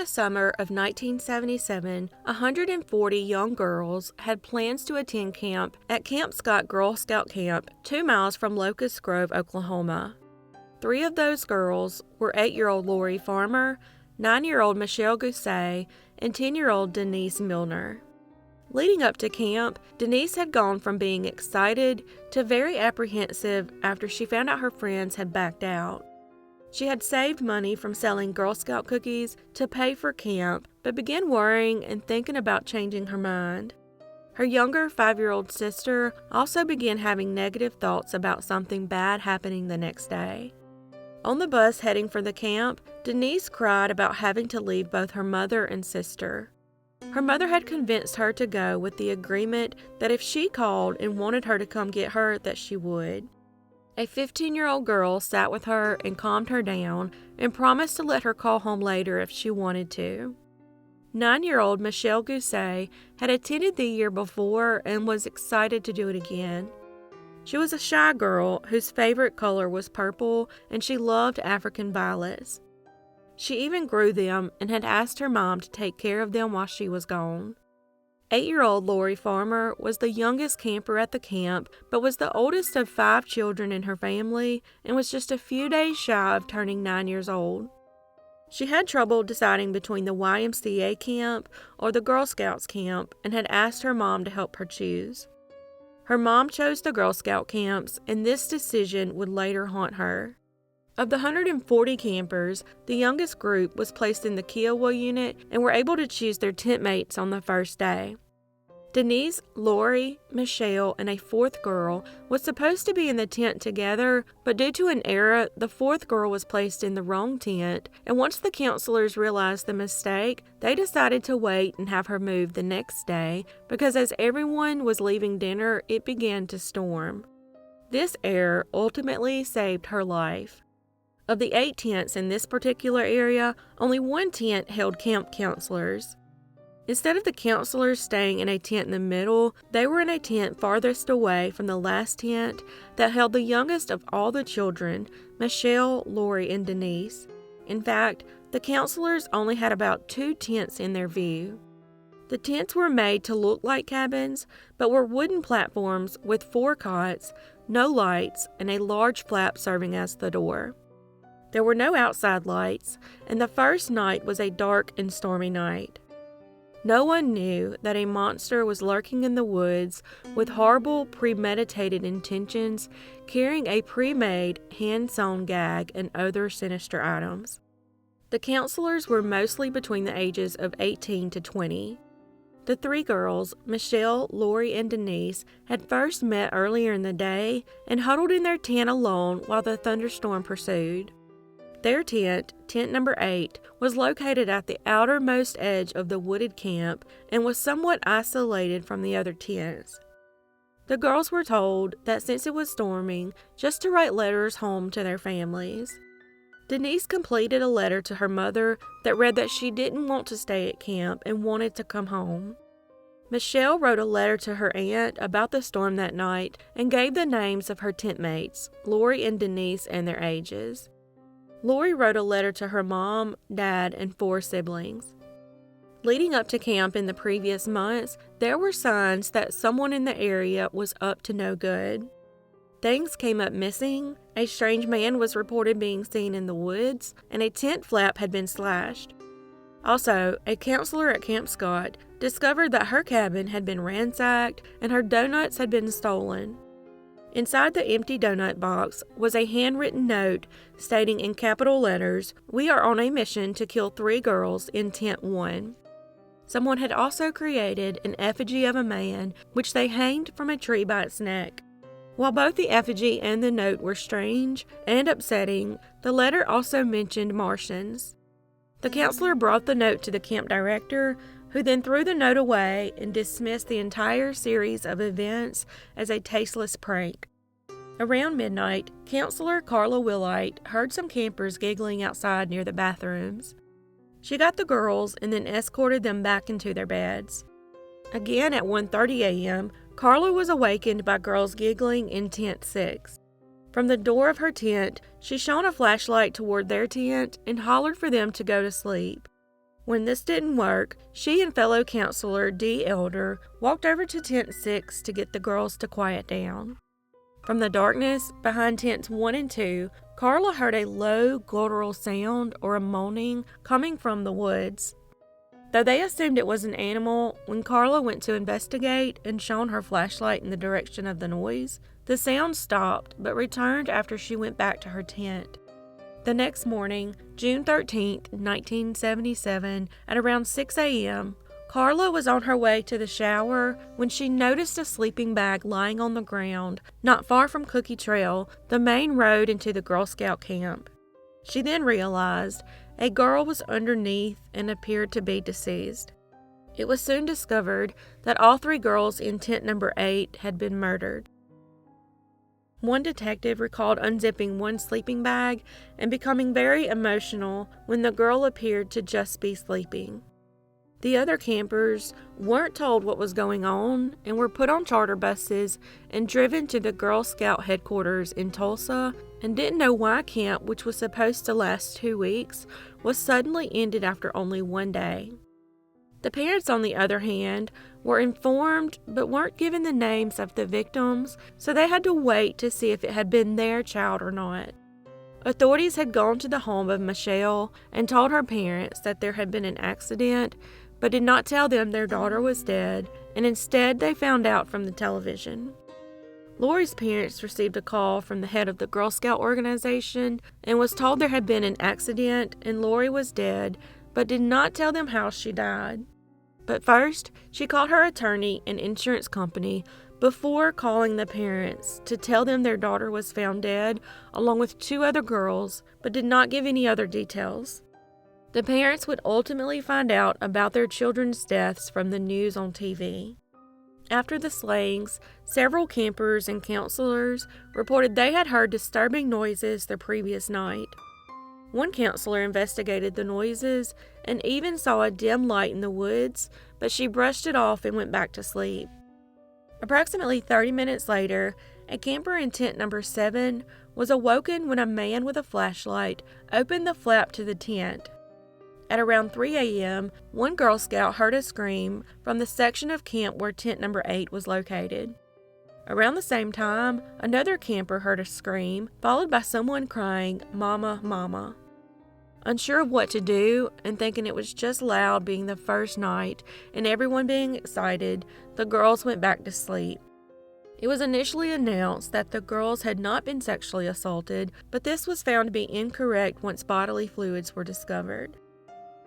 the summer of 1977, 140 young girls had plans to attend camp at Camp Scott Girl Scout Camp, 2 miles from Locust Grove, Oklahoma. 3 of those girls were 8-year-old Leroy Farmer, 9-year-old Michele Guse, and 10-year-old Denise Milner. Leading up to camp, Denise had gone from being excited to very apprehensive after she found out her friends had backed out. She had saved money from selling Girl Scout cookies to pay for camp, but began worrying and thinking about changing her mind. Her younger 5-year-old sister also began having negative thoughts about something bad happening the next day. On the bus heading for the camp, Denise cried about having to leave both her mother and sister. Her mother had convinced her to go with the agreement that if she called and wanted her to come get her, that she would. A 15-year-old girl sat with her and calmed her down and promised to let her call home later if she wanted to. 9-year-old Michele Guse had attended the year before and was excited to do it again. She was a shy girl whose favorite color was purple, and she loved African violets. She even grew them and had asked her mom to take care of them while she was gone. 8-year-old Leroy Farmer was the youngest camper at the camp, but was the oldest of 5 children in her family and was just a few days shy of turning 9 years old. She had trouble deciding between the YMCA camp or the Girl Scouts camp and had asked her mom to help her choose. Her mom chose the Girl Scout camps, and this decision would later haunt her. Of the 140 campers, the youngest group was placed in the Kiowa unit and were able to choose their tent mates on the first day. Denise, Leroy, Michele, and a 4th girl was supposed to be in the tent together, but due to an error, the 4th girl was placed in the wrong tent, and once the counselors realized the mistake, they decided to wait and have her moved the next day because as everyone was leaving dinner, it began to storm. This error ultimately saved her life. Of the 8 tents in this particular area, only 1 tent held camp counselors. Instead of the counselors staying in a tent in the middle, they were in a tent farthest away from the last tent that held the youngest of all the children, Michele, Leroy, and Denise. In fact, the counselors only had about 2 tents in their view. The tents were made to look like cabins, but were wooden platforms with 4 cots, no lights, and a large flap serving as the door. There were no outside lights, and the first night was a dark and stormy night. No one knew that a monster was lurking in the woods with horrible premeditated intentions, carrying a pre-made, hand-sewn gag and other sinister items. The counselors were mostly between the ages of 18 to 20. The 3 girls, Michele, Leroy, and Denise, had first met earlier in the day and huddled in their tent alone while the thunderstorm pursued. Their tent, tent number 8, was located at the outermost edge of the wooded camp and was somewhat isolated from the other tents. The girls were told that since it was storming, just to write letters home to their families. Denise completed a letter to her mother that read that she didn't want to stay at camp and wanted to come home. Michele wrote a letter to her aunt about the storm that night and gave the names of her tent mates, Leroy and Denise, and their ages. Leroy wrote a letter to her mom, dad, and 4 siblings. Leading up to camp in the previous months, there were signs that someone in the area was up to no good. Things came up missing, a strange man was reported being seen in the woods, and a tent flap had been slashed. Also, a counselor at Camp Scott discovered that her cabin had been ransacked and her donuts had been stolen. Inside the empty donut box was a handwritten note stating in capital letters, "We are on a mission to kill 3 girls in Tent 1. Someone had also created an effigy of a man, which they hanged from a tree by its neck. While both the effigy and the note were strange and upsetting, the letter also mentioned Martians. The counselor brought the note to the camp director, who then threw the note away and dismissed the entire series of events as a tasteless prank. Around midnight, Counselor Carla Willite heard some campers giggling outside near the bathrooms. She got the girls and then escorted them back into their beds. Again at 1:30 a.m., Carla was awakened by girls giggling in Tent 6. From the door of her tent, she shone a flashlight toward their tent and hollered for them to go to sleep. When this didn't work, she and fellow counselor Dee Elder walked over to Tent 6 to get the girls to quiet down. From the darkness behind Tents 1 and 2, Carla heard a low, guttural sound or a moaning coming from the woods. Though they assumed it was an animal, when Carla went to investigate and shone her flashlight in the direction of the noise, the sound stopped but returned after she went back to her tent. The next morning, June 13, 1977, at around 6 a.m., Carla was on her way to the shower when she noticed a sleeping bag lying on the ground not far from Cookie Trail, the main road into the Girl Scout camp. She then realized a girl was underneath and appeared to be deceased. It was soon discovered that all 3 girls in tent number 8 had been murdered. One detective recalled unzipping one sleeping bag and becoming very emotional when the girl appeared to just be sleeping. The other campers weren't told what was going on and were put on charter buses and driven to the Girl Scout headquarters in Tulsa and didn't know why camp, which was supposed to last 2 weeks, was suddenly ended after only 1 day. The parents, on the other hand, were informed but weren't given the names of the victims, so they had to wait to see if it had been their child or not. Authorities had gone to the home of Michele and told her parents that there had been an accident, but did not tell them their daughter was dead, and instead they found out from the television. Lori's parents received a call from the head of the Girl Scout organization and was told there had been an accident and Lori was dead, but did not tell them how she died. But first, she called her attorney and insurance company before calling the parents to tell them their daughter was found dead along with 2 other girls, but did not give any other details. The parents would ultimately find out about their children's deaths from the news on TV. After the slayings, several campers and counselors reported they had heard disturbing noises the previous night. One counselor investigated the noises and even saw a dim light in the woods, but she brushed it off and went back to sleep. Approximately 30 minutes later, a camper in tent number 7 was awoken when a man with a flashlight opened the flap to the tent. At around 3 a.m., one Girl Scout heard a scream from the section of camp where tent number 8 was located. Around the same time, another camper heard a scream, followed by someone crying, "Mama, Mama." Unsure of what to do, and thinking it was just loud being the first night and everyone being excited, the girls went back to sleep. It was initially announced that the girls had not been sexually assaulted, but this was found to be incorrect once bodily fluids were discovered.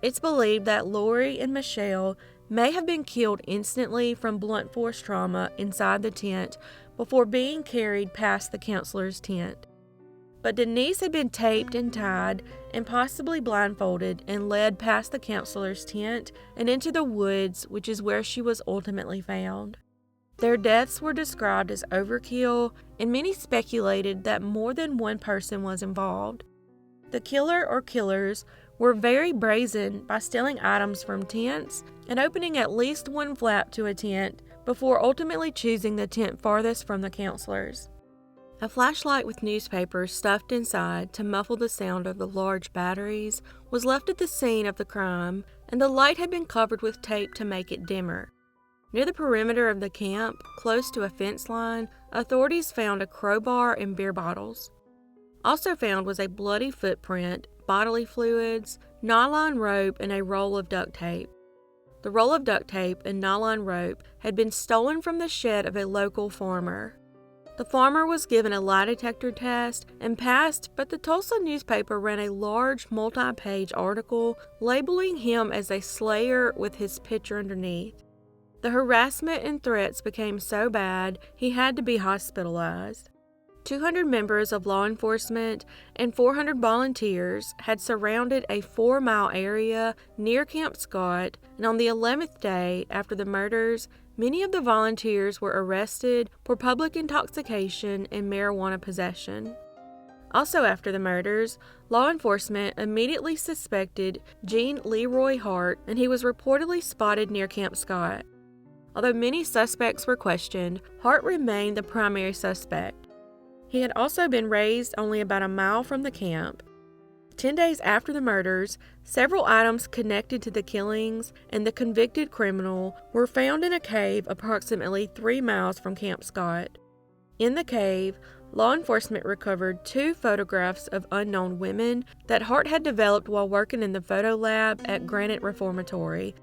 It's believed that Lori and Michele may have been killed instantly from blunt force trauma inside the tent before being carried past the counselor's tent. But Denise had been taped and tied and possibly blindfolded and led past the counselor's tent and into the woods, which is where she was ultimately found. Their deaths were described as overkill, and many speculated that more than one person was involved. The killer or killers were very brazen by stealing items from tents and opening at least one flap to a tent before ultimately choosing the tent farthest from the counselors. A flashlight with newspapers stuffed inside to muffle the sound of the large batteries was left at the scene of the crime, and the light had been covered with tape to make it dimmer. Near the perimeter of the camp, close to a fence line, authorities found a crowbar and beer bottles. Also found was a bloody footprint, bodily fluids, nylon rope, and a roll of duct tape. The roll of duct tape and nylon rope had been stolen from the shed of a local farmer. The farmer was given a lie detector test and passed, but the Tulsa newspaper ran a large multi-page article labeling him as a slayer with his picture underneath. The harassment and threats became so bad he had to be hospitalized. 200 members of law enforcement and 400 volunteers had surrounded a 4-mile area near Camp Scott, and on the 11th day after the murders, many of the volunteers were arrested for public intoxication and marijuana possession. Also after the murders, law enforcement immediately suspected Gene Leroy Hart, and he was reportedly spotted near Camp Scott. Although many suspects were questioned, Hart remained the primary suspect. He had also been raised only about a mile from the camp. 10 days after the murders, several items connected to the killings and the convicted criminal were found in a cave approximately 3 miles from Camp Scott. In the cave, law enforcement recovered 2 photographs of unknown women that Hart had developed while working in the photo lab at Granite Reformatory.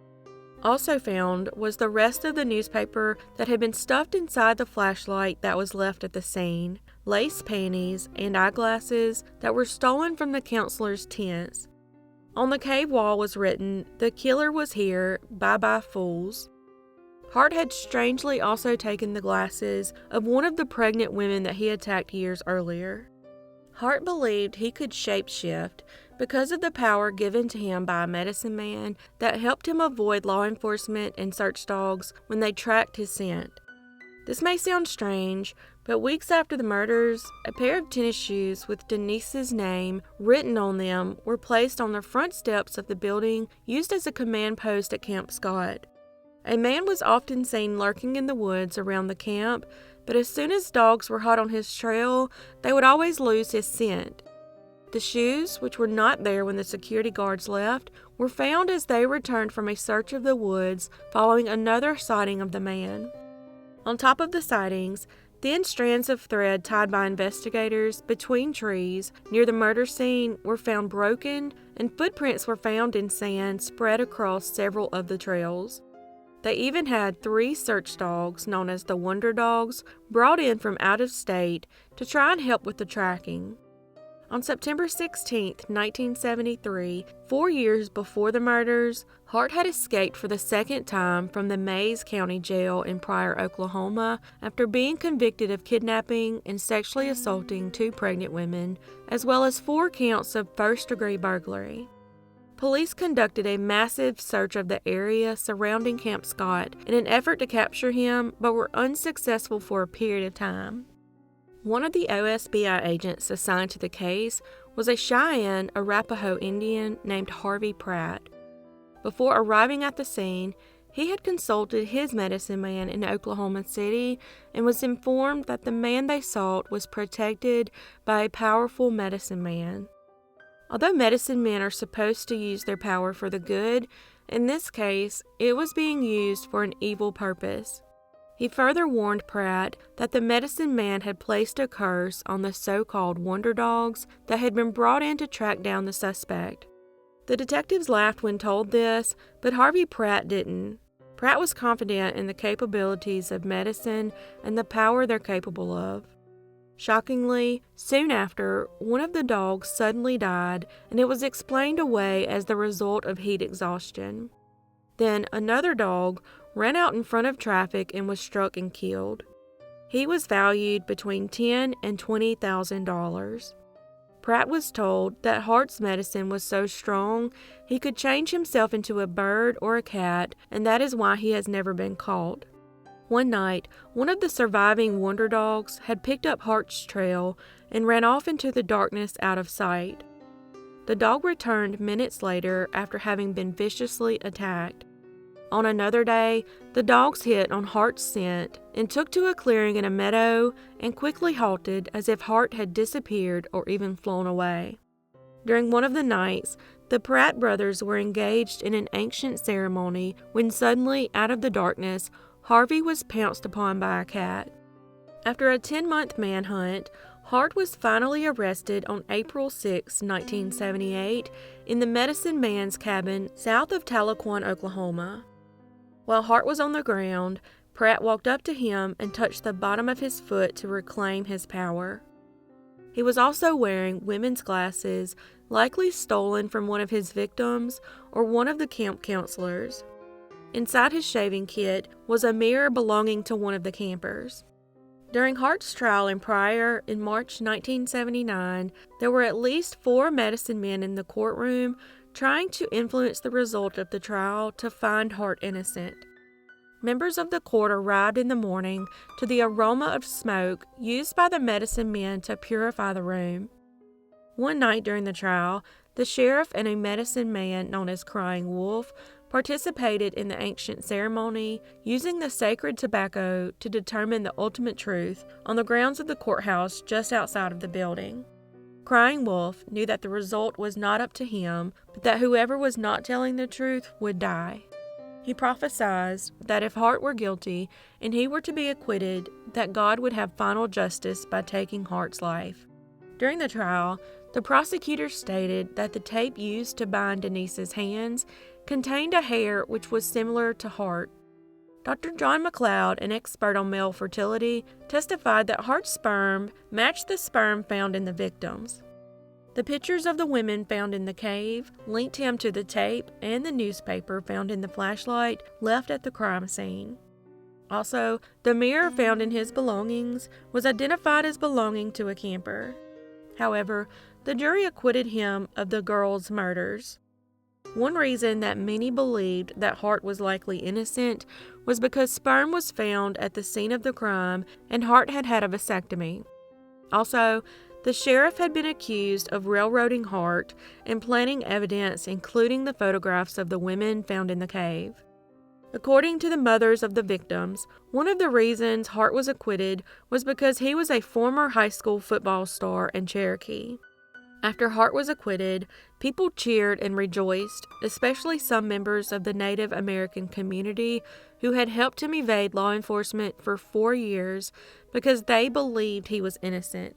Also found was the rest of the newspaper that had been stuffed inside the flashlight that was left at the scene, lace panties, and eyeglasses that were stolen from the counselors' tents. On the cave wall was written, "The killer was here, bye-bye fools." Hart had strangely also taken the glasses of one of the pregnant women that he attacked years earlier. Hart believed he could shapeshift because of the power given to him by a medicine man that helped him avoid law enforcement and search dogs when they tracked his scent. This may sound strange, but weeks after the murders, a pair of tennis shoes with Denise's name written on them were placed on the front steps of the building used as a command post at Camp Scott. A man was often seen lurking in the woods around the camp, but as soon as dogs were hot on his trail, they would always lose his scent. The shoes, which were not there when the security guards left, were found as they returned from a search of the woods following another sighting of the man. On top of the sightings, thin strands of thread tied by investigators between trees near the murder scene were found broken, and footprints were found in sand spread across several of the trails. They even had 3 search dogs, known as the Wonder Dogs, brought in from out of state to try and help with the tracking. On September 16, 1973, 4 years before the murders, Hart had escaped for the second time from the Mays County Jail in Pryor, Oklahoma, after being convicted of kidnapping and sexually assaulting 2 pregnant women, as well as 4 counts of first-degree burglary. Police conducted a massive search of the area surrounding Camp Scott in an effort to capture him, but were unsuccessful for a period of time. One of the OSBI agents assigned to the case was a Cheyenne Arapaho Indian named Harvey Pratt. Before arriving at the scene, he had consulted his medicine man in Oklahoma City and was informed that the man they sought was protected by a powerful medicine man. Although medicine men are supposed to use their power for the good, in this case, it was being used for an evil purpose. He further warned Pratt that the medicine man had placed a curse on the so-called Wonder Dogs that had been brought in to track down the suspect. The detectives laughed when told this, but Harvey Pratt didn't. Pratt was confident in the capabilities of medicine and the power they're capable of. Shockingly, soon after, one of the dogs suddenly died, and it was explained away as the result of heat exhaustion. Then another dog ran out in front of traffic and was struck and killed. He was valued between $10,000 and $20,000. Pratt was told that Hart's medicine was so strong he could change himself into a bird or a cat, and that is why he has never been caught. One night, one of the surviving Wonder Dogs had picked up Hart's trail and ran off into the darkness out of sight. The dog returned minutes later after having been viciously attacked. On another day, the dogs hit on Hart's scent and took to a clearing in a meadow and quickly halted as if Hart had disappeared or even flown away. During one of the nights, the Pratt brothers were engaged in an ancient ceremony when suddenly, out of the darkness, Harvey was pounced upon by a cat. After a 10-month manhunt, Hart was finally arrested on April 6, 1978, in the medicine man's cabin south of Tahlequah, Oklahoma. While Hart was on the ground, Pratt walked up to him and touched the bottom of his foot to reclaim his power. He was also wearing women's glasses, likely stolen from one of his victims or one of the camp counselors. Inside his shaving kit was a mirror belonging to one of the campers. During Hart's trial in Pryor in March 1979, there were at least 4 medicine men in the courtroom trying to influence the result of the trial to find Hart innocent. Members of the court arrived in the morning to the aroma of smoke used by the medicine men to purify the room. One night during the trial, the sheriff and a medicine man known as Crying Wolf participated in the ancient ceremony, using the sacred tobacco to determine the ultimate truth on the grounds of the courthouse just outside of the building. Crying Wolf knew that the result was not up to him, but that whoever was not telling the truth would die. He prophesied that if Hart were guilty and he were to be acquitted, that God would have final justice by taking Hart's life. During the trial, the prosecutor stated that the tape used to bind Denise's hands contained a hair which was similar to Hart. Dr. John McLeod, an expert on male fertility, testified that Hart's sperm matched the sperm found in the victims. The pictures of the women found in the cave linked him to the tape and the newspaper found in the flashlight left at the crime scene. Also, the mirror found in his belongings was identified as belonging to a camper. However, the jury acquitted him of the girls' murders. One reason that many believed that Hart was likely innocent was because sperm was found at the scene of the crime and Hart had had a vasectomy. Also, the sheriff had been accused of railroading Hart and planting evidence, including the photographs of the women found in the cave. According to the mothers of the victims, one of the reasons Hart was acquitted was because he was a former high school football star in Cherokee. After Hart was acquitted, people cheered and rejoiced, especially some members of the Native American community who had helped him evade law enforcement for 4 years because they believed he was innocent.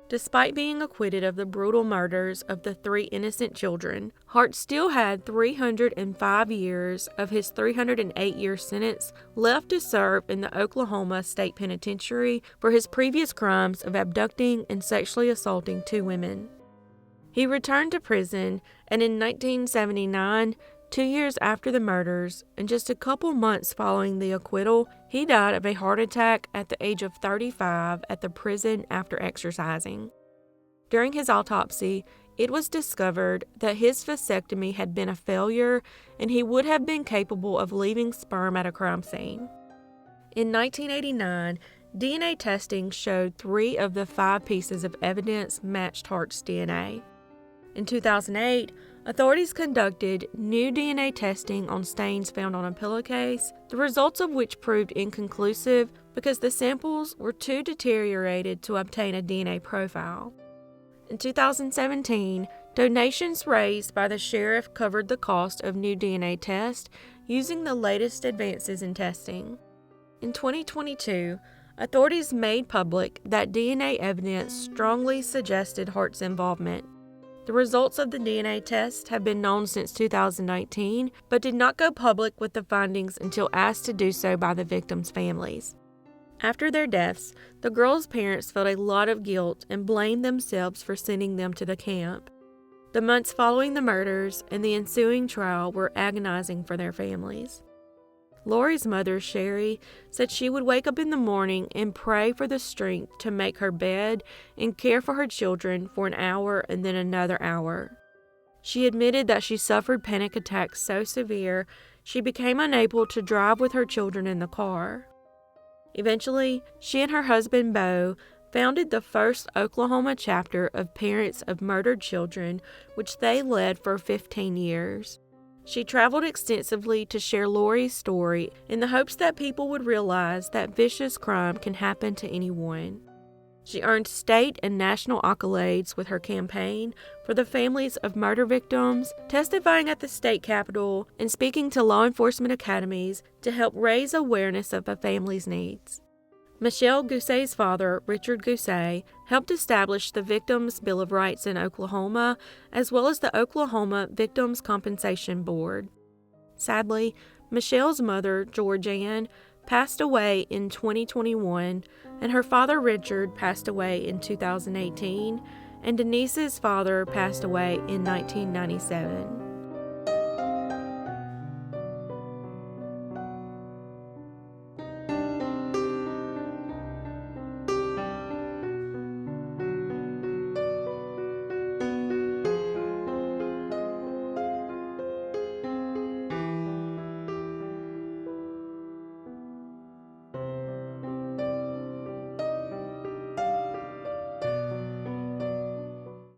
Despite being acquitted of the brutal murders of the 3 innocent children, Hart still had 305 years of his 308-year sentence left to serve in the Oklahoma State Penitentiary for his previous crimes of abducting and sexually assaulting 2 women. He returned to prison, and in 1979, 2 years after the murders, and just a couple months following the acquittal, he died of a heart attack at the age of 35 at the prison after exercising. During his autopsy, it was discovered that his vasectomy had been a failure and he would have been capable of leaving sperm at a crime scene. In 1989, DNA testing showed 3 of the 5 pieces of evidence matched Hart's DNA. In 2008, authorities conducted new DNA testing on stains found on a pillowcase, the results of which proved inconclusive because the samples were too deteriorated to obtain a DNA profile. In 2017, donations raised by the sheriff covered the cost of new DNA tests using the latest advances in testing. In 2022, authorities made public that DNA evidence strongly suggested Hart's involvement. The results of the DNA test have been known since 2019, but did not go public with the findings until asked to do so by the victims' families. After their deaths, the girls' parents felt a lot of guilt and blamed themselves for sending them to the camp. The months following the murders and the ensuing trial were agonizing for their families. Lori's mother, Sherry, said she would wake up in the morning and pray for the strength to make her bed and care for her children for an hour and then another hour. She admitted that she suffered panic attacks so severe she became unable to drive with her children in the car. Eventually, she and her husband, Bo, founded the first Oklahoma chapter of Parents of Murdered Children, which they led for 15 years. She traveled extensively to share Lori's story in the hopes that people would realize that vicious crime can happen to anyone. She earned state and national accolades with her campaign for the families of murder victims, testifying at the state capitol, and speaking to law enforcement academies to help raise awareness of the family's needs. Michele Guse's father, Richard Guse, helped establish the Victims' Bill of Rights in Oklahoma, as well as the Oklahoma Victims' Compensation Board. Sadly, Michele's mother, Georgianne, passed away in 2021, and her father, Richard, passed away in 2018, and Denise's father passed away in 1997.